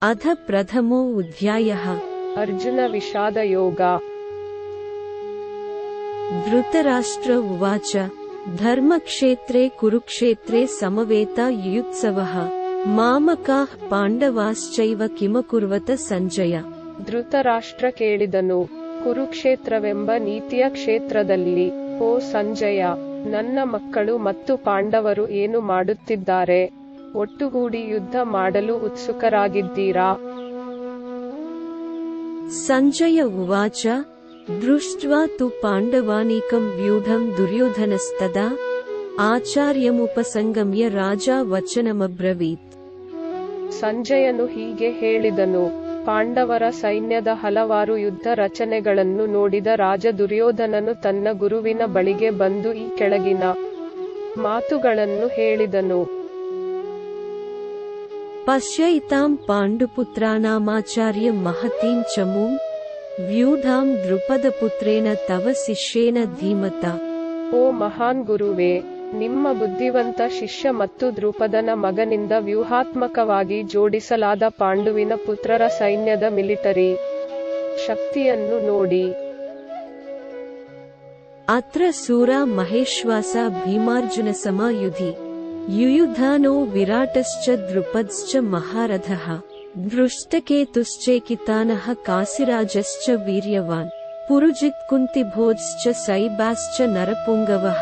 अथ प्रथमो अध्यायः। अर्जुन विषाद योग। धृतराष्ट्र उवाच धर्मक्षेत्रे कुरुक्षेत्रे समवेता युयुत्सवः मामकाः पाण्डवाश्चैव किमकुर्वत संजय। ಧೃತರಾಷ್ಟ್ರ ಕೇಳಿದನು, ಕುರುಕ್ಷೇತ್ರವೆಂಬ ನೀತಿಯ ಕ್ಷೇತ್ರದಲ್ಲಿ, ಓ ಸಂಜಯ, ನನ್ನ ಮಕ್ಕಳು ಮತ್ತು ಪಾಂಡವರು ಏನು ಮಾಡುತ್ತಿದ್ದಾರೆ? ಒಟ್ಟುಗೂಡಿ ಯುದ್ಧ ಮಾಡಲು ಉತ್ಸುಕರಾಗಿದ್ದೀರಾ? ಸಂಜಯ ಉವಾಚ ದೃಷ್ಟ್ವಾ ತು ಪಾಂಡವಾನೀಕಂ ವ್ಯೂಢಂ ದುರ್ಯೋಧನಸ್ತದಾ ಆಚಾರ್ಯಮುಪಸಂಗಮ್ಯ ರಾಜ ವಚನಮಬ್ರವೀತ್. ಸಂಜಯನು ಹೀಗೆ ಹೇಳಿದನು, ಪಾಂಡವರ ಸೈನ್ಯದ ಹಲವಾರು ಯುದ್ಧ ರಚನೆಗಳನ್ನು ನೋಡಿದ ರಾಜ ದುರ್ಯೋಧನನು ತನ್ನ ಗುರುವಿನ ಬಳಿಗೆ ಬಂದು ಈ ಕೆಳಗಿನ ಮಾತುಗಳನ್ನು ಹೇಳಿದನು. ಪಶ್ಯೈತಾಂ ಪಾಂಡುಪುತ್ರಾನಾಮಾಚಾರ್ಯ ಮಹತೀಂ ಚಮೂಂ ವ್ಯೂಢಾಂ ದ್ರುಪದಪುತ್ರೇಣ ತವ ಶಿಷ್ಯೇನ ಧೀಮತ. ಓ ಮಹಾನ್ ಗುರುವೇ, ನಿಮ್ಮ ಬುದ್ಧಿವಂತ ಶಿಷ್ಯ ಮತ್ತು ದ್ರುಪದನ ಮಗನಿಂದ ವ್ಯೂಹಾತ್ಮಕವಾಗಿ ಜೋಡಿಸಲಾದ ಪಾಂಡುವಿನ ಪುತ್ರರ ಸೈನ್ಯದ ಮಿಲಿಟರಿ ಶಕ್ತಿಯನ್ನು ನೋಡಿ. ಅತ್ರ ಸೂರ ಮಹೇಶ್ವಾಸ ಭೀಮಾರ್ಜುನ ಸಮಾಯುಧಿ ಯುಯುಧಾನೋ ವಿರಾಟಶ್ಚ ದ್ರುಪದ್ಶ್ಚ ಮಹಾರಥಃ ದೃಷ್ಟಕೇತುಶ್ಚೇಕಿತಾನಃ ಕಾಸಿರಾಜಶ್ಚ ವೀರ್ಯವಾನ್ ಪುರುಜಿತ್ ಕುಂತಿಭೋಜ್ಶ್ಚ ಸೈಬಾಶ್ಚ ನರಪುಂಗವಃ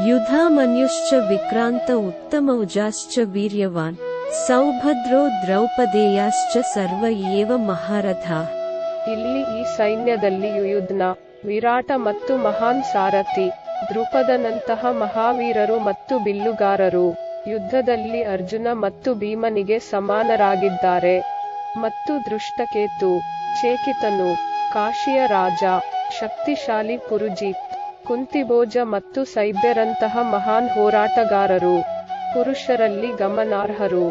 ಯುಧಾಮನ್ಯುಶ್ಚ ವಿಕ್ರಾಂತ ಉತ್ತಮೌಜಾಶ್ಚ ವೀರ್ಯವಾನ್ ಸೌಭದ್ರೋ ದ್ರೌಪದೇಯಾಶ್ಚ ಸರ್ವ ಏವ ಮಹಾರಥಾಃ. ಇಲ್ಲಿ ಈ ಸೈನ್ಯದಲ್ಲಿ ಯುಯುಧ್ನ, ವಿರಾಟ ಮತ್ತು ಮಹಾನ್ ಸಾರಥಿ ದ್ರುಪದನಂತಹ ಮಹಾವೀರರು ಮತ್ತು ಬಿಲ್ಲುಗಾರರು ಯುದ್ಧದಲ್ಲಿ ಅರ್ಜುನ ಮತ್ತು ಭೀಮನಿಗೆ ಸಮಾನರಾಗಿದ್ದಾರೆ. ಮತ್ತು ದೃಷ್ಟಕೇತು, ಚೇಕಿತನು, ಕಾಶಿಯ ರಾಜ, ಶಕ್ತಿಶಾಲಿ ಪುರುಜಿತ್, ಕುಂತಿಭೋಜ ಮತ್ತು ಸೈಬ್ಯರಂತಹ ಮಹಾನ್ ಹೋರಾಟಗಾರರು, ಪುರುಷರಲ್ಲಿ ಗಮನಾರ್ಹರು,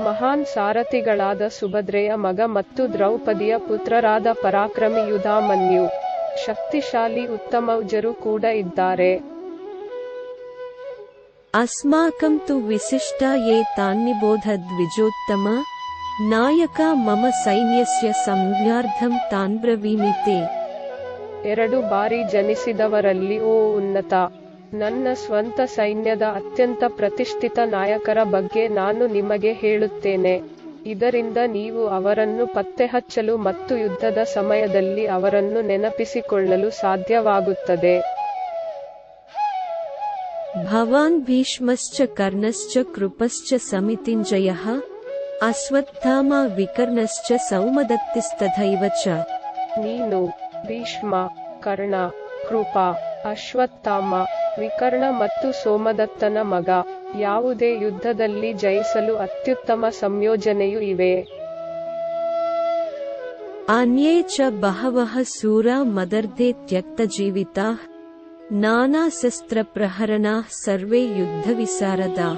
ಮಹಾನ್ ಸಾರಥಿಗಳಾದ ಸುಭದ್ರೆಯ ಮಗ ಮತ್ತು ದ್ರೌಪದಿಯ ಪುತ್ರರಾದ ಪರಾಕ್ರಮಿ ಯುಧಾಮನ್ಯು, ಶಕ್ತಿಶಾಲಿ ಉತ್ತಮೌಜರು ಕೂಡ ಇದ್ದಾರೆ. ಅಸ್ಮಾಕಂ ತು ವಿಶಿಷ್ಟ ಯೇ ತಾನ್ನಿಬೋಧ ದ್ವಿಜೋತ್ತಮ ನಾಯಕ ಮಮ ಸೈನ್ಯಸ್ಯ ಸಂಜ್ಞಾರ್ಥಂ ತಾನ್ಬ್ರವೀಮಿತೆ. 2 ಬಾರಿ ಜನಿಸಿದವರಲ್ಲಿ ಓ ಉನ್ನತ, ನನ್ನ ಸ್ವಂತ ಸೈನ್ಯದ ಅತ್ಯಂತ ಪ್ರತಿಷ್ಠಿತ ನಾಯಕರ ಬಗ್ಗೆ ನಾನು ನಿಮಗೆ ಹೇಳುತ್ತೇನೆ. ಇದರಿಂದ ನೀವು ಅವರನ್ನು ಪತ್ತೆಹಚ್ಚಲು ಮತ್ತು ಯುದ್ಧದ ಸಮಯದಲ್ಲಿ ಅವರನ್ನು ನೆನಪಿಸಿಕೊಳ್ಳಲು ಸಾಧ್ಯವಾಗುತ್ತದೆ. ಭವಾನ್ ಭೀಷ್ಮಶ್ಚ ಕರ್ಣಶ್ಚ ಕೃಪಶ್ಚ ಸಮಿತಿಂಜಯಃ ಅಶ್ವತ್ಥಾಮ ವಿಕರ್ಣಶ್ಚ ಸೌಮದತ್ತಿಸ್ತಥೈವ ಚ. ನೀನು ಭೀಷ್ಮ, ಕರ್ಣ, ಕೃಪ, ಅಶ್ವತ್ಥಾಮ, ವಿಕರ್ಣ ಮತ್ತು ಸೋಮದತ್ತನ ಮಗ. ಯಾವುದೇ ಯುದ್ಧದಲ್ಲಿ ಜಯಿಸಲು ಅತ್ಯುತ್ತಮ ಸಂಯೋಜನೆಯು ಇವೆ. ಅನ್ಯೇ ಚ ಬಹವಃ ಸೂರಾ ಮದರ್ಧೇ ತ್ಯಕ್ತಜೀವಿತಾಃ ನಾನಾಶಸ್ತ್ರ ಪ್ರಹರಣಾಃ ಸರ್ವೇ ಯುದ್ಧವಿಶಾರದಾಃ.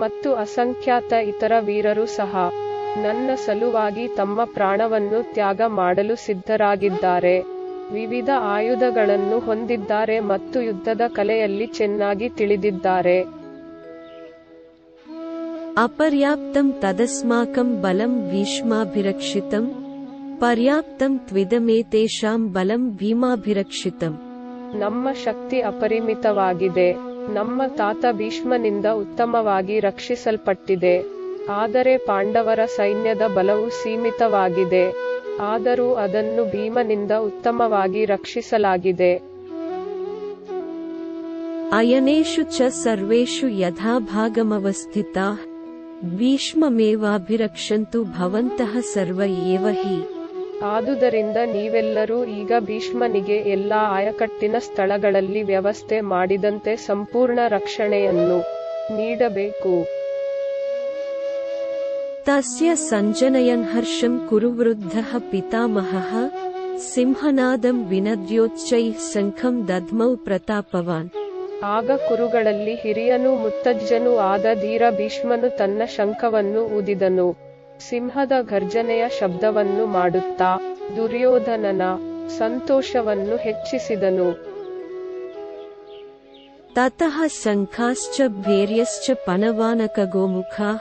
ಮತ್ತು ಅಸಂಖ್ಯಾತ ಇತರ ವೀರರು ಸಹ ನನ್ನ ಸಲುವಾಗಿ ತಮ್ಮ ಪ್ರಾಣವನ್ನು ತ್ಯಾಗ ಮಾಡಲು ಸಿದ್ಧರಾಗಿದ್ದಾರೆ. ವಿವಿಧ ಆಯುಧಗಳನ್ನು ಹೊಂದಿದ್ದಾರೆ ಮತ್ತು ಯುದ್ಧದ ಕಲೆಯಲ್ಲಿ ಚೆನ್ನಾಗಿ ತಿಳಿದಿದ್ದಾರೆ. ಅಪರ್ಯಾಪ್ತಂ ತದಸ್ಮಾಕಂ ಬಲಂ ಭೀಷ್ಮಾಭಿರಕ್ಷಿತಂ ಪರ್ಯಾಪ್ತಂ ತ್ವಿದಮೇತೇಷಾಂ ಬಲಂ ಭೀಮಾಭಿರಕ್ಷಿತಂ. ನಮ್ಮ ಶಕ್ತಿ ಅಪರಿಮಿತವಾಗಿದೆ, ನಮ್ಮ ತಾತ ಭೀಷ್ಮನಿಂದ ಉತ್ತಮವಾಗಿ ರಕ್ಷಿಸಲ್ಪಟ್ಟಿದೆ. ಆದರೆ ಪಾಂಡವರ ಸೈನ್ಯದ ಬಲವು ಸೀಮಿತವಾಗಿದೆ, ಆದರೂ ಅದನ್ನು ಭೀಮನಿಂದ ಉತ್ತಮವಾಗಿ ರಕ್ಷಿಸಲಾಗಿದೆ. ಅಯನೇಷು ಚ ಸರ್ವೇಷು ಯಥಾಭಾಗಮವಸ್ಥಿತಾಃ ಭೀಷ್ಮಮೇವಾಭಿರಕ್ಷಂತು ಭವಂತಃ ಸರ್ವ ಏವ ಹಿ. ಆದುದರಿಂದ ನೀವೆಲ್ಲರೂ ಈಗ ಭೀಷ್ಮನಿಗೆ ಎಲ್ಲಾ ಆಯಕಟ್ಟಿನ ಸ್ಥಳಗಳಲ್ಲಿ ವ್ಯವಸ್ಥೆ ಮಾಡಿದಂತೆ ಸಂಪೂರ್ಣ ರಕ್ಷಣೆಯನ್ನು ನೀಡಬೇಕು. ತಸ್ಯ ಸಂಜನಯನ್ ಹರ್ಷಂ ಕುರುವೃದ್ಧಃ ಪಿತಾಮಹಃ ಸಿಂಹನಾದಂ ವಿನದ್ಯೋಚ್ಚೈಃ ಶಂಖಂ ದದ್ಮೌ ಪ್ರತಾಪವಾನ್. ಆಗ ಕುರುಗಳಲ್ಲಿ ಹಿರಿಯನೂ ಮುತ್ತಜ್ಜನೂ ಆದ ಧೀರ ಭೀಷ್ಮನು ತನ್ನ ಶಂಖವನ್ನು ಊದಿದನು, ಸಿಂಹದ ಘರ್ಜನೆಯ ಶಬ್ದವನ್ನು ಮಾಡುತ್ತಾ ದುರ್ಯೋಧನನ ಸಂತೋಷವನ್ನು ಹೆಚ್ಚಿಸಿದನು. ತತಃ ಶಂಖಾಶ್ಚ ಭೇರ್ಯಶ್ಚ ಪನವಾನಕ ಗೋಮುಖಾಃ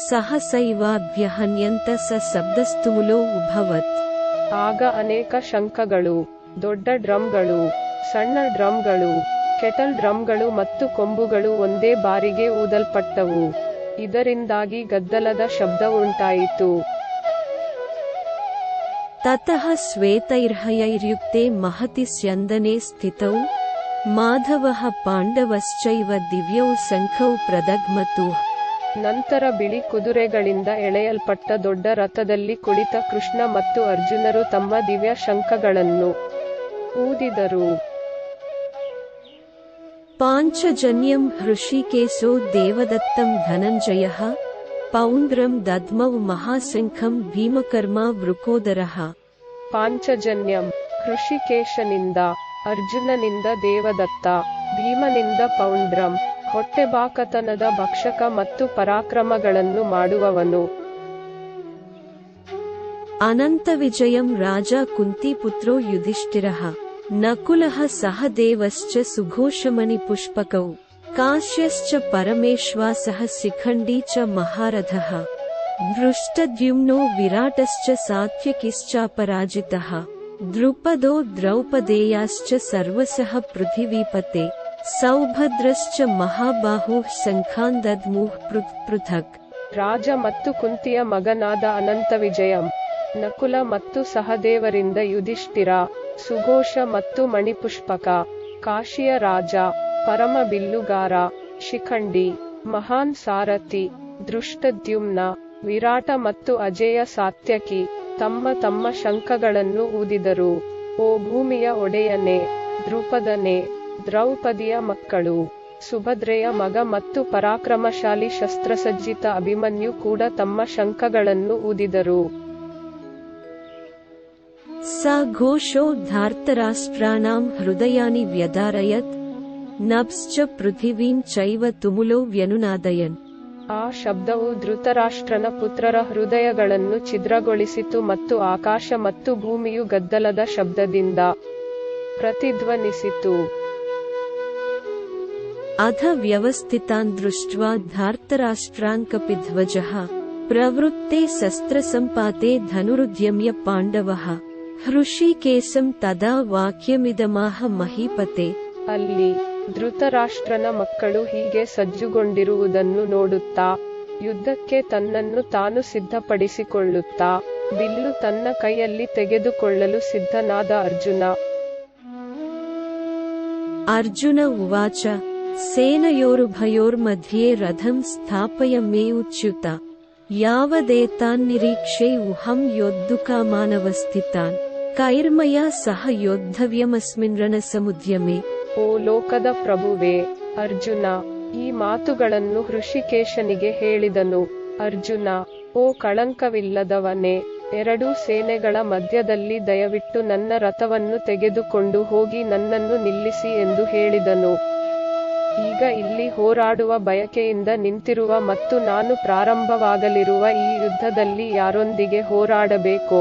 ಸಹಸೈವಾಭ್ಯಹನ್ಯಂತ ಸ ಶಬ್ದಸ್ತುಮುಲೋ ಉಭವತ್. ಆಗ ಅನೇಕ ಶಂಖಗಳು, ದೊಡ್ಡ ಡ್ರಮ್ಗಳು, ಸಣ್ಣ ಡ್ರಮ್ಗಳು, ಕೆಟಲ್ ಡ್ರಮ್ಗಳು ಮತ್ತು ಕೊಂಬುಗಳು ಒಂದೇ ಬಾರಿಗೆ ಊದಲ್ಪಟ್ಟವು. ಇದರಿಂದಾಗಿ ಗದ್ದಲದ ಶಬ್ದವುಂಟಾಯಿತು. ತತಃ ಶ್ವೇತೈರ್ಹಯೈರ್ಯುಕ್ತೆ ಮಹತಿ ಸ್ಯಂದನೆ ಸ್ಥಿತೌ ಮಾಧವಃ ಪಾಂಡವಶ್ಚೈವ ದಿವ್ಯೌ ಶಂಖೌ ಪ್ರದಗ್ಮತು. ನಂತರ ಬಿಳಿ ಕುದುರೆಗಳಿಂದ ಎಳೆಯಲ್ಪಟ್ಟ ದೊಡ್ಡ ರಥದಲ್ಲಿ ಕುಳಿತ ಕೃಷ್ಣ ಮತ್ತು ಅರ್ಜುನರು ತಮ್ಮ ದಿವ್ಯ ಶಂಖಗಳನ್ನು ಊದಿದರು. ಪಾಂಚಜನ್ಯಂ ಹೃಷಿಕೇಶೋ ದೇವದತ್ತಂ ಧನಂಜಯಃ ಪೌಂಡ್ರಂ ದದ್ಮೌ ಮಹಾಶಂಖಂ ಭೀಮಕರ್ಮ ವೃಕೋದರಃ. ಪಾಂಚಜನ್ಯಂ ಹೃಷಿಕೇಶನಿಂದ, ಅರ್ಜುನನಿಂದ ದೇವದತ್ತ, ಭೀಮನಿಂದ ಪೌಂಡ್ರಂ, ಹೊಟ್ಟೆಬಾಕತನದ ಭಕ್ಷಕ ಮತ್ತು ಪರಾಕ್ರಮಗಳನ್ನು ಮಾಡುವವನು. ಅನಂತವಿಜಯಂ ರಾಜ ಕುಂತಿಪುತ್ರೋ ಯುಧಿಷ್ಠಿರಃ ನಕುಲಃ ಸಹದೇವಶ್ಚ ಸುಘೋಷಮಣಿಪುಷ್ಪಕೌ ಕಾಶ್ಯಶ್ಚ ಪರಮೇಶ್ವಾಸಃ ಶಿಖಂಡಿ ಚ ಮಹಾರಥಃ ದೃಷ್ಟದ್ಯುಮ್ನೋ ವಿರಾಟಶ್ಚ ಸಾತ್ಯಕಿಶ್ಚಾಪರಾಜಿತಃ ದ್ರುಪದೋ ದ್ರೌಪದೇಯಾಶ್ಚ ಸರ್ವಸಃ ಪೃಥಿವೀಪತೆ ಸೌಭದ್ರಶ್ಚ ಮಹಾಬಾಹುಃ ಶಂಖಾನ್ ದದ್ಮುಃ ಪೃಥಕ್. ರಾಜ ಮತ್ತು ಕುಂತಿಯ ಮಗನಾದ ಅನಂತವಿಜಯಂ, ನಕುಲ ಮತ್ತು ಸಹದೇವರಿಂದ ಯುಧಿಷ್ಠಿರ, ಸುಘೋಷ ಮತ್ತು ಮಣಿಪುಷ್ಪಕ, ಕಾಶಿಯ ರಾಜ, ಪರಮ ಬಿಲ್ಲುಗಾರ, ಶಿಖಂಡಿ, ಮಹಾನ್ ಸಾರಥಿ, ದೃಷ್ಟದ್ಯುಮ್ನ, ವಿರಾಟ ಮತ್ತು ಅಜೇಯ ಸಾತ್ಯಕಿ ತಮ್ಮ ತಮ್ಮ ಶಂಖಗಳನ್ನು ಊದಿದರು. ಓ ಭೂಮಿಯ ಒಡೆಯನೇ, ದ್ರುಪದನೇ, ದ್ರೌಪದಿಯ ಮಕ್ಕಳು, ಸುಭದ್ರೆಯ ಮಗ ಮತ್ತು ಪರಾಕ್ರಮಶಾಲಿ ಶಸ್ತ್ರಸಜ್ಜಿತ ಅಭಿಮನ್ಯು ಕೂಡ ತಮ್ಮ ಶಂಖಗಳನ್ನು ಊದಿದರು. ಸ ಘೋಷೋ ಧಾರ್ತರಾಷ್ಟ್ರಾಣಾಂ ಹೃದಯಾನಿ ವ್ಯದಾರಯತ್ ನಭ್ಶ್ಚ ಪೃಥಿವೀಂ ಚೈವ ತುಮುಲೋ ವ್ಯನುನಾದಯನ್. ಆ ಶಬ್ದವು ಧೃತರಾಷ್ಟ್ರನ ಪುತ್ರರ ಹೃದಯಗಳನ್ನು ಛಿದ್ರಗೊಳಿಸಿತು ಮತ್ತು ಆಕಾಶ ಮತ್ತು ಭೂಮಿಯು ಗದ್ದಲದ ಶಬ್ದದಿಂದ ಪ್ರತಿಧ್ವನಿಸಿತು. ಅಧ ವ್ಯವಸ್ಥಿತಾನ್ ದೃಷ್ಟ್ವಾ ಧಾರ್ತರಾಷ್ಟ್ರಾನ್ ಕಪಿಧ್ವಜಃ ಪ್ರವೃತ್ತೆ ಶಸ್ತ್ರಸಂಪಾತೆ ಧನುರುದ್ಯಮ್ಯ ಪಾಂಡವಃ ಹೃಷಿಕೇಶಂ ತದಾ ವಾಕ್ಯಮಿದಮಾಹ ಮಹೀಪತೆ. ಅಲ್ಲಿ ಧೃತರಾಷ್ಟ್ರನ ಮಕ್ಕಳು ಹೀಗೆ ಸಜ್ಜುಗೊಂಡಿರುವುದನ್ನು ನೋಡುತ್ತಾ, ಯುದ್ಧಕ್ಕೆ ತನ್ನನ್ನು ತಾನು ಸಿದ್ಧಪಡಿಸಿಕೊಳ್ಳುತ್ತಾ, ಬಿಲ್ಲು ತನ್ನ ಕೈಯಲ್ಲಿ ತೆಗೆದುಕೊಳ್ಳಲು ಸಿದ್ಧನಾದ ಅರ್ಜುನ. ಅರ್ಜುನ ಉವಾಚ ಸೇನಯೋರುಭಯೋರ್ಮಧ್ಯೆ ರಥಂ ಸ್ಥಾಪಯ ಮೇ ಉಚ್ಯುತ ಯಾವದೇತಾನ್ ನಿರೀಕ್ಷೆ ಉಹಂ ಯೋದ್ಧುಕಾಮಾನವಸ್ಥಿತಾನ್ ಕೈರ್ಮಯ ಸಹ ಯೋದ್ಧವ್ಯಮಸ್ಮಿನ್ ರಣಸಮುದ್ಯಮೆ. ಓ ಲೋಕದ ಪ್ರಭುವೇ ಅರ್ಜುನ, ಈ ಮಾತುಗಳನ್ನು ಹೃಷಿಕೇಶನಿಗೆ ಹೇಳಿದನು. ಅರ್ಜುನ, ಓ ಕಳಂಕವಿಲ್ಲದವನೇ, ಎರಡೂ ಸೇನೆಗಳ ಮಧ್ಯದಲ್ಲಿ ದಯವಿಟ್ಟು ನನ್ನ ರಥವನ್ನು ತೆಗೆದುಕೊಂಡು ಹೋಗಿ ನನ್ನನ್ನು ನಿಲ್ಲಿಸಿ ಎಂದು ಹೇಳಿದನು. ಈಗ ಇಲ್ಲಿ ಹೋರಾಡುವ ಬಯಕೆಯಿಂದ ನಿಂತಿರುವ ಮತ್ತು ನಾನು ಪ್ರಾರಂಭವಾಗಲಿರುವ ಈ ಯುದ್ಧದಲ್ಲಿ ಯಾರೊಂದಿಗೆ ಹೋರಾಡಬೇಕೋ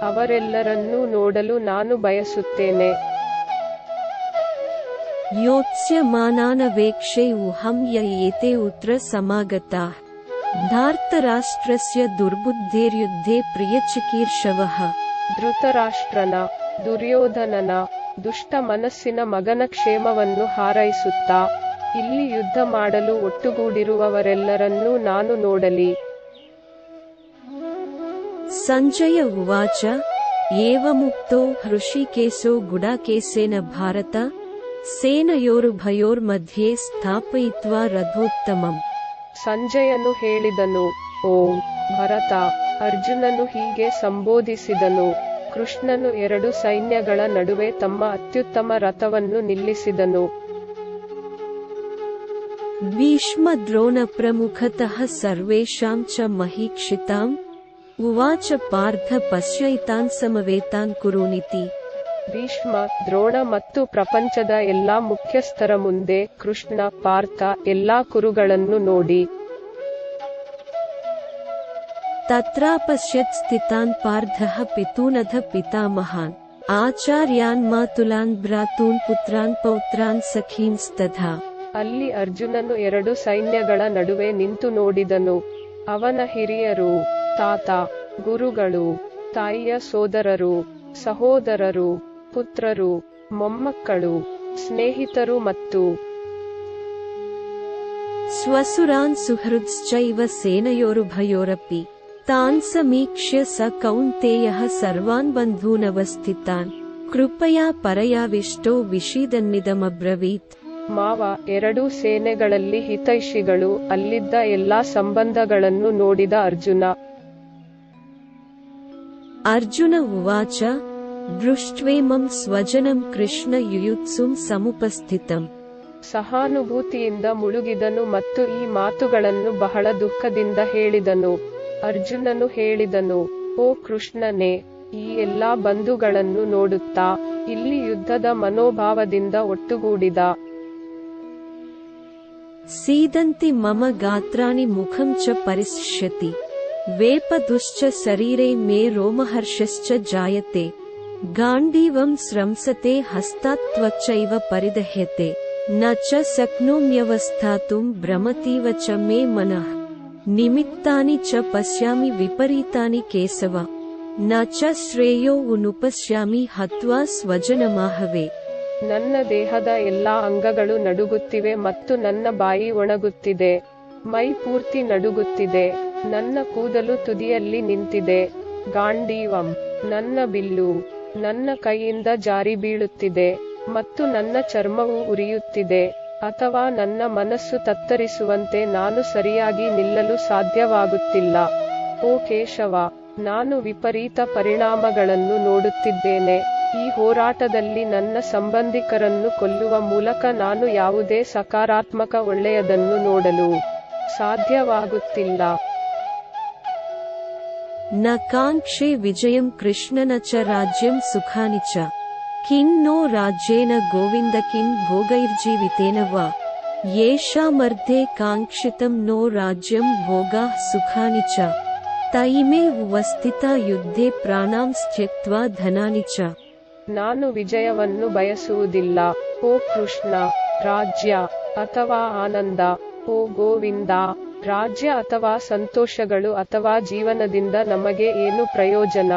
ಅವರೆಲ್ಲರನ್ನೂ ನೋಡಲು ನಾನು ಬಯಸುತ್ತೇನೆ. ಯೋತ್ಸ್ಯಮಾನಾನವೇಕ್ಷೆ ಉಹಂ ಯ ಏತೆ ಉತ್ರ ಸಮಾಗತಾಃ ಧಾರ್ತರಾಷ್ಟ್ರಸ್ಯ ದುರ್ಬುದ್ಧೇರ್ಯುದ್ಧೇ ಪ್ರಿಯಚಿಕೀರ್ಷವಃ. ಧೃತರಾಷ್ಟ್ರನ, ದುರ್ಯೋಧನನ ದುಷ್ಟ ಮನಸ್ಸಿನ ಮಗನ ಕ್ಷೇಮವನ್ನು ಹಾರೈಸುತ್ತಾ, ಇಲ್ಲಿ ಯುದ್ಧ ಮಾಡಲು ಒಟ್ಟುಗೂಡಿರುವವರೆಲ್ಲರನ್ನೂ ನಾನು ನೋಡಲಿ. ಸಂಜಯ ಉವಾಚ ಏವಮುಕ್ತೋ ಹೃಷಿಕೇಶೋ ಗುಡಾಕೇಶೇನ ಭಾರತ ಸೇನಯೋರುಭಯೋರ್ಮಧ್ಯೆ ಸ್ಥಾಪಯಿತ್ವಾ ರಥೋತ್ತಮಂ. ಸಂಜಯನು ಹೇಳಿದನು, ಓ ಭರತ, ಅರ್ಜುನನು ಹೀಗೆ ಸಂಬೋಧಿಸಿದನು. ಕೃಷ್ಣನು ಎರಡು ಸೈನ್ಯಗಳ ನಡುವೆ ತಮ್ಮ ಅತ್ಯುತ್ತಮ ರಥವನ್ನು ನಿಲ್ಲಿಸಿದನು. ಭೀಷ್ಮ ದ್ರೋಣ ಪ್ರಮುಖತಃ ಸರ್ವೇಷಾಂ ಚ ಮಹೀಕ್ಷಿತಾಂ ಉವಾಚ ಪಾರ್ಥ ಪಶ್ಯೈತಾನ್ ಸಮವೇತಾನ್ ಕುರುನಿತಿ. ಭೀಷ್ಮ, ದ್ರೋಣ ಮತ್ತು ಪ್ರಪಂಚದ ಎಲ್ಲಾ ಮುಖ್ಯಸ್ಥರ ಮುಂದೆ ಕೃಷ್ಣ, ಪಾರ್ಥ ಎಲ್ಲಾ ಕುರುಗಳನ್ನು ನೋಡಿ ತತ್ರಾಪಶ್ಯತ್ ಸ್ಥಿತಾನ್ ಪಾರ್ಥಃ ಪಿತೂನಧ ಪಿತಾಮಹಾನ್ ಆಚಾರ್ಯಾನ್ ಮಾತುಲಾನ್ ಭ್ರಾತೂನ್ ಪುತ್ರಾನ್ ಪೌತ್ರಾನ್ ಸಖೀನ್ಸ್ತಥಾ. ಅಲ್ಲಿ ಅರ್ಜುನನು ಎರಡು ಸೈನ್ಯಗಳ ನಡುವೆ ನಿಂತು ನೋಡಿದನು. ಅವನ ಹಿರಿಯರು, ತಾತ, ಗುರುಗಳು, ತಾಯಿಯ ಸೋದರರು, ಸಹೋದರರು, ಪುತ್ರರು, ಮೊಮ್ಮಕ್ಕಳು, ಸ್ನೇಹಿತರು ಮತ್ತು ಸ್ವಸುರಾನ್ ಸುಹೃದ್ಶ್ಚೈವ ಸೇನಯೋರುಭಯೋರಪಿ ತಾನ್ ಸಮೀಕ್ಷ್ಯ ಸ ಕೌಂತೇಯಃ ಸರ್ವಾನ್ ಬಂಧೂನವಸ್ಥಿತಾನ್ ಕೃಪಯಾ ಪರಯಾವಿಷ್ಟೋ ವಿಷೀದನ್ನಿದಮಬ್ರವೀತ್. ಮಾವ ಎರಡೂ ಸೇನೆಗಳಲ್ಲಿ ಹಿತೈಷಿಗಳು ಅಲ್ಲಿದ್ದ ಎಲ್ಲಾ ಸಂಬಂಧಗಳನ್ನು ನೋಡಿದ ಅರ್ಜುನ ಉವಾಚ ದೃಷ್ಟ್ವೇಮಂ ಸ್ವಜನಂ ಕೃಷ್ಣ ಯುಯುತ್ಸುಂ ಸಮುಪಸ್ಥಿತಂ. ಸಹಾನುಭೂತಿಯಿಂದ ಮುಳುಗಿದನು ಮತ್ತು ಈ ಮಾತುಗಳನ್ನು ಬಹಳ ದುಃಖದಿಂದ ಹೇಳಿದನು. ಅರ್ಜುನನು ಹೇಳಿದನು, ಓ ಕೃಷ್ಣನೇ, ಈ ಎಲ್ಲಾ ಬಂಧುಗಳನ್ನು ನೋಡುತ್ತಾ ಇಲ್ಲಿ ಯುದ್ಧದ ಮನೋಭಾವದಿಂದ ಒಟ್ಟುಗೂಡಿದ ಸೀದಂತಿ ಮಮ ಗಾತ್ರಾಣಿ ಮುಖಂ ಚ ಪರಿಸ್ಯತಿ ವೇಪದುಶ್ಚ ಶರೀರೇ ಮೇ ರೋಮಹರ್ಷಶ್ಚ ಜಾಯತೆ ಗಾಂಡೀವಂ ಸ್ರಂಸತೆ ಹಸ್ತಾತ್ ತ್ವಚ್ಚೈವ ಪರಿದಹ್ಯತೆ ನ ಚ ಶಕ್ನೋಮ್ಯವಸ್ಥಾತುಂ ಭ್ರಮತೀವ ಚ ಮೇ ಮನಃ ನಿಮಿತ್ತಾನಿ ಚ ಪಶ್ಯಾಮಿ ವಿಪರೀತಾನಿ ಕೇಶವ ನ ಚ ಶ್ರೇಯೋ ಉನುಪಶ್ಯಾಮಿ ಹತ್ವಾ ಸ್ವಜನಮಾಹವೇ. ನನ್ನ ದೇಹದ ಎಲ್ಲಾ ಅಂಗಗಳು ನಡುಗುತ್ತಿವೆ ಮತ್ತು ನನ್ನ ಬಾಯಿ ಒಣಗುತ್ತಿದೆ, ಮೈ ಪೂರ್ತಿ ನಡುಗುತ್ತಿದೆ, ನನ್ನ ಕೂದಲು ತುದಿಯಲ್ಲಿ ನಿಂತಿದೆ. ಗಾಂಡೀವಂ ನನ್ನ ಬಿಲ್ಲು ನನ್ನ ಕೈಯಿಂದ ಜಾರಿ ಬೀಳುತ್ತಿದೆ ಮತ್ತು ನನ್ನ ಚರ್ಮವು ಉರಿಯುತ್ತಿದೆ, ಅಥವಾ ನನ್ನ ಮನಸ್ಸು ತತ್ತರಿಸುವಂತೆ ನಾನು ಸರಿಯಾಗಿ ನಿಲ್ಲಲು ಸಾಧ್ಯವಾಗುತ್ತಿಲ್ಲ. ಓ ಕೇಶವ, ನಾನು ವಿಪರೀತ ಪರಿಣಾಮಗಳನ್ನು ನೋಡುತ್ತಿದ್ದೇನೆ. ಈ ಹೋರಾಟದಲ್ಲಿ ನನ್ನ ಸಂಬಂಧಿಕರನ್ನು ಕೊಲ್ಲುವ ಮೂಲಕ ನಾನು ಯಾವುದೇ ಸಕಾರಾತ್ಮಕ ಒಳ್ಳೆಯದನ್ನು ನೋಡಲು ಸಾಧ್ಯವಾಗುತ್ತಿಲ್ಲ. ನ ಕಾಂಕ್ಷೆ ವಿಜಯಂ ಕೃಷ್ಣನ ಚ ರಾಜ್ಯಂ ಸುಖಾನಿ ಚ ಕಿಂ ನೋ ರಾಜ್ಯೇನ ಗೋವಿಂದ ಕಿಂ ಭೋಗೈರ್ಜೀವಿತೇನ ವಾ ಯೇಷಾಮರ್ಧೆ ಕಾಂಕ್ಷಿತಂ ನೋ ರಾಜ್ಯಂ ಭೋಗಾಃ ಸುಖಾನಿ ಚ ತೈಮೇವ ವಸ್ಥಿತಾ ಯುದ್ಧೇ ಪ್ರಾಣಾಂ ತ್ಯಕ್ತ್ವಾ ಧನಾನಿ ಚ. ನಾನು ವಿಜಯವನ್ನು ಬಯಸುವುದಿಲ್ಲ, ಓ ಕೃಷ್ಣ. ರಾಜ್ಯ ಅಥವಾ ಆನಂದ, ಓ ಗೋವಿಂದ. ರಾಜ್ಯ ಅಥವಾ ಸಂತೋಷಗಳು ಅಥವಾ ಜೀವನದಿಂದ ನಮಗೆ ಏನು ಪ್ರಯೋಜನ?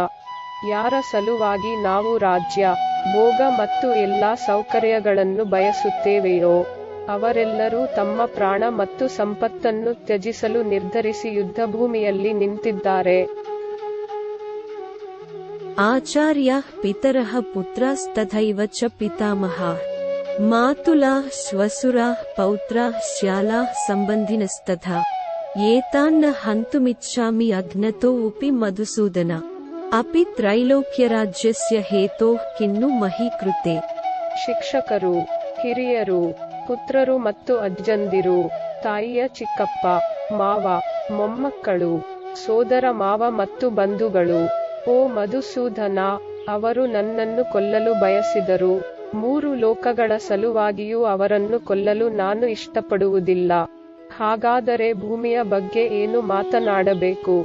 ಯಾರ ಸಲುವಾಗಿ ನಾವು ರಾಜ್ಯ, ಭೋಗ ಮತ್ತು ಎಲ್ಲಾ ಸೌಕರ್ಯಗಳನ್ನು ಬಯಸುತ್ತೇವೆಯೋ ಅವರೆಲ್ಲರೂ ತಮ್ಮ ಪ್ರಾಣ ಮತ್ತು ಸಂಪತ್ತನ್ನು ತ್ಯಜಿಸಲು ನಿರ್ಧರಿಸಿ ಯುದ್ಧಭೂಮಿಯಲ್ಲಿ ನಿಂತಿದ್ದಾರೆ. ಆಚಾರ್ಯಾಃ ಪಿತರಃ ಪುತ್ರಾಸ್ತಥೈವ ಚ ಪಿತಾಮಹಾಃ ಮಾತುಲಾಃ ಶ್ವಸುರಾಃ ಪೌತ್ರಾಃ ಶ್ಯಾಲಾಃ ಸಂಬಂಧಿನಸ್ತಥಾ ಏತಾನ್ನ ಹಂತುಮಿಚ್ಛಾಮಿ ಅಘ್ನತೋ ಉಪಿ ಮಧುಸೂದನ ಅಪಿ ತ್ರೈಲೋಕ್ಯರಾಜ್ಯಸ್ಯ ಹೇತೋಃ ಕಿನ್ನು ಮಹೀ ಕೃತೆ. ಶಿಕ್ಷಕರು, ಹಿರಿಯರು, ಪುತ್ರರು ಮತ್ತು ಅಜ್ಜಂದಿರು, ತಾಯಿಯ ಚಿಕ್ಕಪ್ಪ, ಮಾವ, ಮೊಮ್ಮಕ್ಕಳು, ಸೋದರ ಮಾವ ಮತ್ತು ಬಂಧುಗಳು. ಓ ಮಧುಸೂದನ, ಅವರು ನನ್ನನ್ನು ಕೊಲ್ಲಲು ಬಯಸಿದರು. 3 ಲೋಕಗಳ ಸಲುವಾಗಿಯೂ ಅವರನ್ನು ಕೊಲ್ಲಲು ನಾನು ಇಷ್ಟಪಡುವುದಿಲ್ಲ. ಹಾಗಾದರೆ ಭೂಮಿಯ ಬಗ್ಗೆ ಏನು ಮಾತನಾಡಬೇಕು?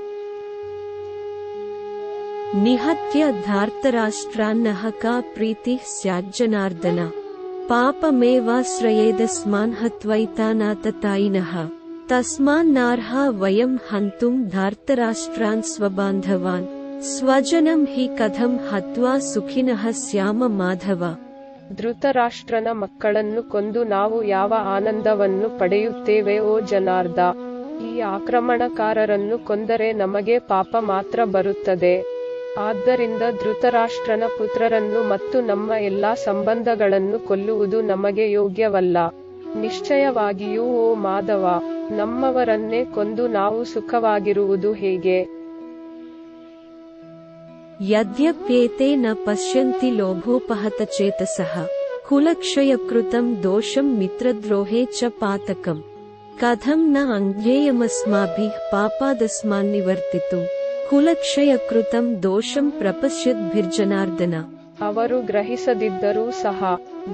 ನಿಹತ್ಯ ಧಾರ್ತರಾಷ್ಟ್ರಾನ್ನಃ ಕಾ ಪ್ರೀತಿ ಸ್ಯಾಜ್ಜನಾರ್ದನ ಪಾಪಮೇವಾಶ್ರಯೇದಸ್ಮಾನ್ ಹತ್ವೈತಾನಾತತಾಯಿನಃ ತಸ್ಮಾನ್ನಾರ್ಹಾ ವಯಂ ಹಂತುಂ ಧಾರ್ತರಾಷ್ಟ್ರಾನ್ ಸ್ವಬಾಂಧವಾನ್ ಸ್ವಜನಂ ಹಿ ಕಥಂ ಹತ್ವಾ ಸುಖಿನಃ ಸ್ಯಾಮ ಮಾಧವ. ಧೃತರಾಷ್ಟ್ರನ ಮಕ್ಕಳನ್ನು ಕೊಂದು ನಾವು ಯಾವ ಆನಂದವನ್ನು ಪಡೆಯುತ್ತೇವೆ ಓ ಜನಾರ್ದ? ಈ ಆಕ್ರಮಣಕಾರರನ್ನು ಕೊಂದರೆ ನಮಗೆ ಪಾಪ ಮಾತ್ರ ಬರುತ್ತದೆ. ಆದ್ದರಿಂದ ಧೃತರಾಷ್ಟ್ರನ ಪುತ್ರರನ್ನು ಮತ್ತು ನಮ್ಮ ಎಲ್ಲಾ ಸಂಬಂಧಗಳನ್ನು ಕೊಲ್ಲುವುದು ನಮಗೆ ಯೋಗ್ಯವಲ್ಲ. ನಿಶ್ಚಯವಾಗಿಯೂ ಓ ಮಾಧವ, ನಮ್ಮವರನ್ನೇ ಕೊಂದು ನಾವು ಸುಖವಾಗಿರುವುದು ಹೇಗೆ? ಯದ್ಯಪ್ಯೇತೆ ನ ಪಶ್ಯಂತಿ ಲೋಭೋಪಹತ ಚೇತಸಃ ಕುಲಕ್ಷಯಕೃತಂ ದೋಷಂ ಮಿತ್ರದ್ರೋಹೇ ಚ ಪಾತಕಂ ಕಥಂ ನ ಅಂಜ್ಞೇಯಮಸ್ಮಾಭಿಃ ಪಾಪಾದಸ್ಮಾನ್ನಿವರ್ತಿತುಂ ಕುಲಕ್ಷಯಕೃತಂ ದೋಷಂ ಪ್ರಪಶ್ಯದ್ಭಿರ್ಜನಾರ್ದನ. ಅವರು ಗ್ರಹಿಸದಿದ್ದರೂ ಸಹ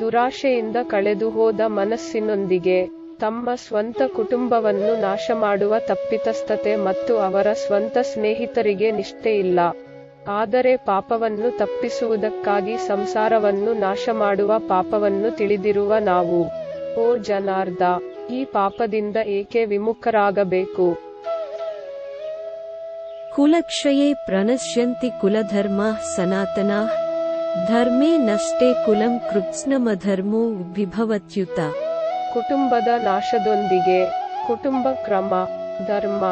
ದುರಾಶೆಯಿಂದ ಕಳೆದುಹೋದ ಮನಸ್ಸಿನೊಂದಿಗೆ ತಮ್ಮ ಸ್ವಂತ ಕುಟುಂಬವನ್ನು ನಾಶಮಾಡುವ ತಪ್ಪಿತಸ್ಥತೆ ಮತ್ತು ಅವರ ಸ್ವಂತ ಸ್ನೇಹಿತರಿಗೆ ನಿಷ್ಠೆಯಿಲ್ಲ. ಆದರೆ ಪಾಪವನ್ನು ತಪ್ಪಿಸುವುದಕ್ಕಾಗಿ ಸಂಸಾರವನ್ನು ನಾಶಮಾಡುವ ಪಾಪವನ್ನು ತಿಳಿದಿರುವ ನಾವು, ಓ ಜನಾರ್ದ, ಈ ಪಾಪದಿಂದ ಏಕೆ ವಿಮುಖರಾಗಬೇಕು? ಕುಲಕ್ಷಯೇ ಪ್ರಣಶ್ಯಂತಿ ಕುಲಧರ್ಮಾಃ ಸನಾತನಾಃ ಧರ್ಮೇ ನಷ್ಟೇ ಕುಲಂ ಕೃತ್ಸ್ನಮಧರ್ಮೋ ವಿಭವತ್ಯುತ. ಕುಟುಂಬದ ನಾಶದೊಂದಿಗೆ ಕುಟುಂಬ ಕ್ರಮ ಧರ್ಮ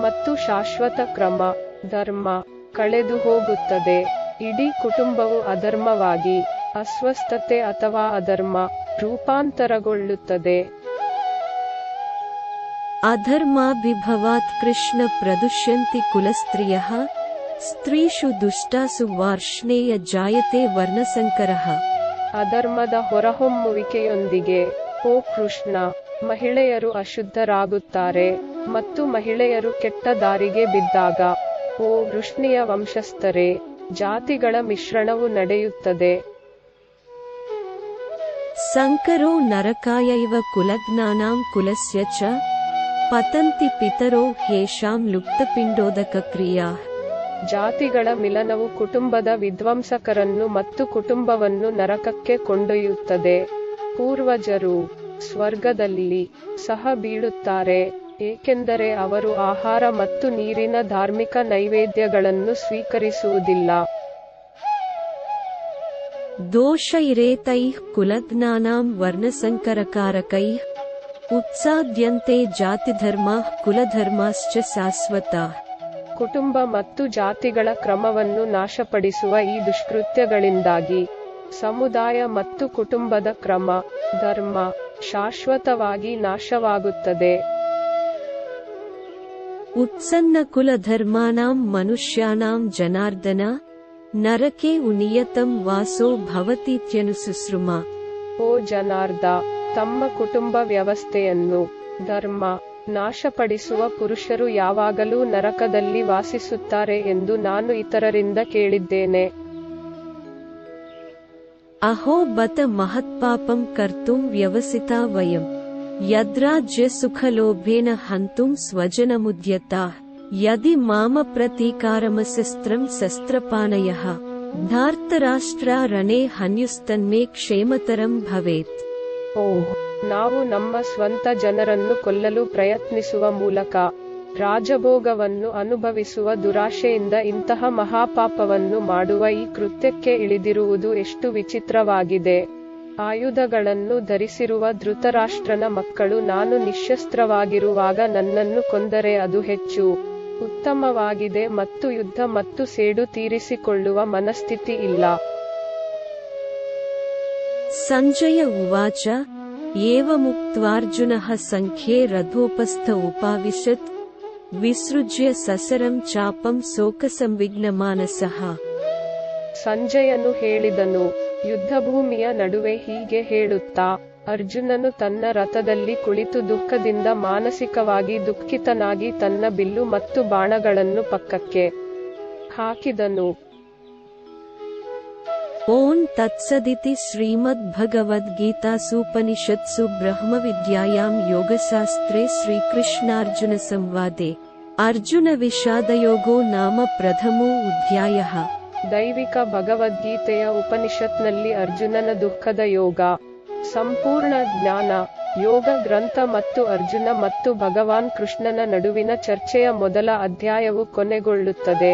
ಮತ್ತು ಶಾಶ್ವತ ಕ್ರಮ ಧರ್ಮ ಕಳೆದು ಹೋಗುತ್ತದೆ. ಇಡೀ ಕುಟುಂಬವು ಅಧರ್ಮವಾಗಿ ಅಸ್ವಸ್ಥತೆ ಅಥವಾ ಅಧರ್ಮ ರೂಪಾಂತರಗೊಳ್ಳುತ್ತದೆ. ಅಧರ್ಮಾಭಿಭವಾತ್ ಕೃಷ್ಣ ಪ್ರದುಷ್ಯಂತಿ ಕುಲಸ್ತ್ರೀಯಃ ಸ್ತ್ರೀಷು ದುಷ್ಟಾಸು ವಾರ್ಷ್ಣೇಯ ಜಾಯತೆ ವರ್ಣಸಂಕರಃ. ಅಧರ್ಮದ ಹೊರಹೊಮ್ಮುವಿಕೆಯೊಂದಿಗೆ ಓ ಕೃಷ್ಣ, ಮಹಿಳೆಯರು ಅಶುದ್ಧರಾಗುತ್ತಾರೆ ಮತ್ತು ಮಹಿಳೆಯರು ಕೆಟ್ಟ ದಾರಿಗೆ ಬಿದ್ದಾಗ ಓ ವೃಷ್ಣಿಯ ವಂಶಸ್ಥರೇ, ಜಾತಿಗಳ ಮಿಶ್ರಣವು ನಡೆಯುತ್ತದೆ. ಸಂಕರೋ ನರಕಾಯೈವ ಕುಲಜ್ಞಾನಾಂ ಕುಲಸ್ಯ ಚ ಪತಂತಿ ಪಿತರೋ ಹ್ಯೇಷಾಂ ಲುಪ್ತಪಿಂಡೋದಕ ಕ್ರಿಯಾ. ಜಾತಿಗಳ ಮಿಲನವು ಕುಟುಂಬದ ವಿಧ್ವಂಸಕರನ್ನು ಮತ್ತು ಕುಟುಂಬವನ್ನು ನರಕಕ್ಕೆ ಕೊಂಡೊಯ್ಯುತ್ತದೆ. ಪೂರ್ವಜರು ಸ್ವರ್ಗದಲ್ಲಿ ಸಹ ಬೀಳುತ್ತಾರೆ, ಏಕೆಂದರೆ ಅವರು ಆಹಾರ ಮತ್ತು ನೀರಿನ ಧಾರ್ಮಿಕ ನೈವೇದ್ಯಗಳನ್ನು ಸ್ವೀಕರಿಸುವುದಿಲ್ಲ. ದೋಷೈರೇತೈಃ ಕುಲಜ್ಞಾನಾಂ ವರ್ಣಸಂಕರಕಾರಕೈಃ ಉತ್ಸಾದ್ಯಂತೆ ಜಾತಿಧರ್ಮಾಃ ಕುಲಧರ್ಮಾಶ್ಚ ಶಾಶ್ವತಾಃ. ಕುಟುಂಬ ಮತ್ತು ಜಾತಿಗಳ ಕ್ರಮವನ್ನು ನಾಶಪಡಿಸುವ ಈ ದುಷ್ಕೃತ್ಯಗಳಿಂದಾಗಿ ಸಮುದಾಯ ಮತ್ತು ಕುಟುಂಬದ ಕ್ರಮ ಧರ್ಮ ಶಾಶ್ವತವಾಗಿ ನಾಶವಾಗುತ್ತದೆ. ಉತ್ಸನ್ನ ಕುಲಧರ್ಮಾನಾಂ ಮನುಷ್ಯಾನಾಂ ಜನಾರ್ದನ ನರಕೆ ಉನಿಯತಂ ವಾಸೋ ಭವತೀತ್ಯನುಸುಶ್ರುಮ. ಓ ಜನಾರ್ದ, ತಮ್ಮ ಕುಟುಂಬ ವ್ಯವಸ್ಥೆಯನ್ನು ಧರ್ಮ ನಾಶಪಡಿಸುವ ಪುರುಷರು ಯಾವಾಗಲೂ ನರಕದಲ್ಲಿ ವಾಸಿಸುತ್ತಾರೆ ಎಂದು ನಾನು ಇತರರಿಂದ ಕೇಳಿದ್ದೇನೆ. ಅಹೋ ಬತ ಮಹತ್ಪಾಪಂ ಕರ್ತುಂ ವ್ಯವಸಿತಾ ವಯಂ ಯದ್ರಾಜ್ಯ ಸುಖಲೋಭೇನ ಹಂತುಂ ಸ್ವಜನಮುದ್ಯತಾಃ ಯದಿ ಮಾಮ ಪ್ರತೀಕಾರಮಶಸ್ತ್ರಂ ಶಸ್ತ್ರಪಾನಯಃ ಧಾರ್ತರಾಷ್ಟ್ರ ರಣೇ ಹನ್ಯುಸ್ತನ್ಮೇ ಕ್ಷೇಮತರಂ ಭವೇತ್. ನಾವು ನಮ್ಮ ಸ್ವಂತ ಜನರನ್ನು ಕೊಲ್ಲಲು ಪ್ರಯತ್ನಿಸುವ ಮೂಲಕ ರಾಜಭೋಗವನ್ನು ಅನುಭವಿಸುವ ದುರಾಶೆಯಿಂದ ಇಂತಹ ಮಹಾಪಾಪವನ್ನು ಮಾಡುವ ಈ ಕೃತ್ಯಕ್ಕೆ ಇಳಿದಿರುವುದು ಎಷ್ಟು ವಿಚಿತ್ರವಾಗಿದೆ. ಆಯುಧಗಳನ್ನು ಧರಿಸಿರುವ ಧೃತರಾಷ್ಟ್ರನ ಮಕ್ಕಳು ನಾನು ನಿಶ್ಶಸ್ತ್ರವಾಗಿರುವಾಗ ನನ್ನನ್ನು ಕೊಂದರೆ ಅದು ಹೆಚ್ಚು ಉತ್ತಮವಾಗಿದೆ ಮತ್ತು ಯುದ್ಧ ಮತ್ತು ಸೇಡು ತೀರಿಸಿಕೊಳ್ಳುವ ಮನಸ್ಥಿತಿ ಇಲ್ಲ. ಸಂಜಯ ಉವಾಚ ಏವಮುಕ್ತ್ವಾರ್ಜುನಃ ಸಂಖ್ಯೇ ರಥೋಪಸ್ಥ ಉಪಾವಿಶತ್ ವಿಸೃಜ್ಯ ಸಸರಂ ಚಾಪಂ ಶೋಕಸಂವಿಘ್ನಮಾನಸಃ. ಸಂಜಯನು ಹೇಳಿದನು. ಯುದ್ಧಭೂಮಿಯ ನಡುವೆ ಹೀಗೆ ಹೇಳುತ್ತಾ ಅರ್ಜುನನು ತನ್ನ ರಥದಲ್ಲಿ ಕುಳಿತು ದುಃಖದಿಂದ ಮಾನಸಿಕವಾಗಿ ದುಃಖಿತನಾಗಿ ತನ್ನ ಬಿಲ್ಲು ಮತ್ತು ಬಾಣಗಳನ್ನು ಪಕ್ಕಕ್ಕೆ ಹಾಕಿದನು. ಓಂ ತತ್ಸದಿತಿ ಶ್ರೀಮದ್ಭಗವದ್ಗೀತಾಸೂಪನಿಷತ್ಸು ಬ್ರಹ್ಮವಿದ್ಯಾಯಾಂ ಯೋಗಶಾಸ್ತ್ರೇ ಶ್ರೀಕೃಷ್ಣಾರ್ಜುನ ಸಂವಾದೆ ಅರ್ಜುನ ವಿಷಾದಯೋಗೋ ನಾಮ ಪ್ರಥಮೋ ಅಧ್ಯಾಯಃ. ದೈವಿಕ ಭಗವದ್ಗೀತೆಯ ಉಪನಿಷತ್ನಲ್ಲಿ ಅರ್ಜುನನ ದುಃಖದ ಯೋಗ ಸಂಪೂರ್ಣ ಜ್ಞಾನ ಯೋಗ ಗ್ರಂಥ ಮತ್ತು ಅರ್ಜುನ ಮತ್ತು ಭಗವಾನ್ ಕೃಷ್ಣನ ನಡುವಿನ ಚರ್ಚೆಯ ಮೊದಲ ಅಧ್ಯಾಯವು ಕೊನೆಗೊಳ್ಳುತ್ತದೆ.